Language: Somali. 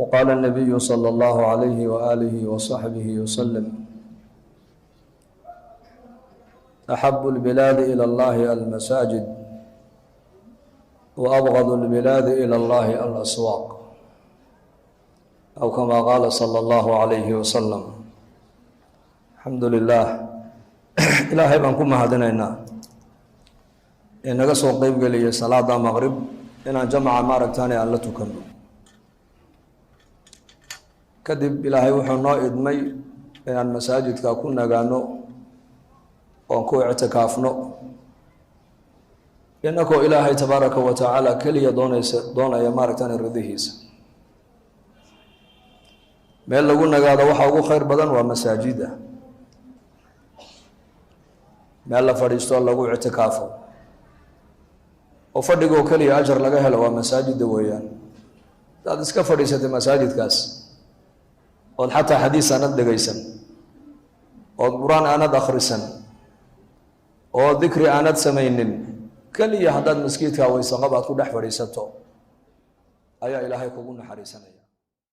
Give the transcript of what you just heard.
وقال النبي صلى الله عليه وآله وصحبه وسلم أحب البلاد إلى الله المساجد وأبغض البلاد إلى الله الأسواق أو كما قال صلى الله عليه وسلم. الحمد لله إلهي بانكم مهدنينا inaga soo qayb galiyay salaada maghrib inaan jamaca maaragtaan aan la tukano kadib ilaahay wuxuu noo idmay inaan masaajidka ku nagaano oo ku i'tikaafno inagoo ilaahay tabaaraka wa tacaala kaliya doonaya maaragtaan ridihiisa. meel lagu nagaado waxa ugu khayr badan waa masaajida, meel la fadhiisto lagu i'tikaafo oo fadhigoo kaliya ajar laga helo waa masaajida weeyaan. dad iska fadhiisatay masaajidkaas ood xataa xadiis aanad dhegaysan, ood quraan aanad akhrisan, oo dikri aanad samaynin, kaliya haddaad maskiidka wayso qabaad ku dhex fadhiisato ayaa ilaahay kugu naxariisanaya.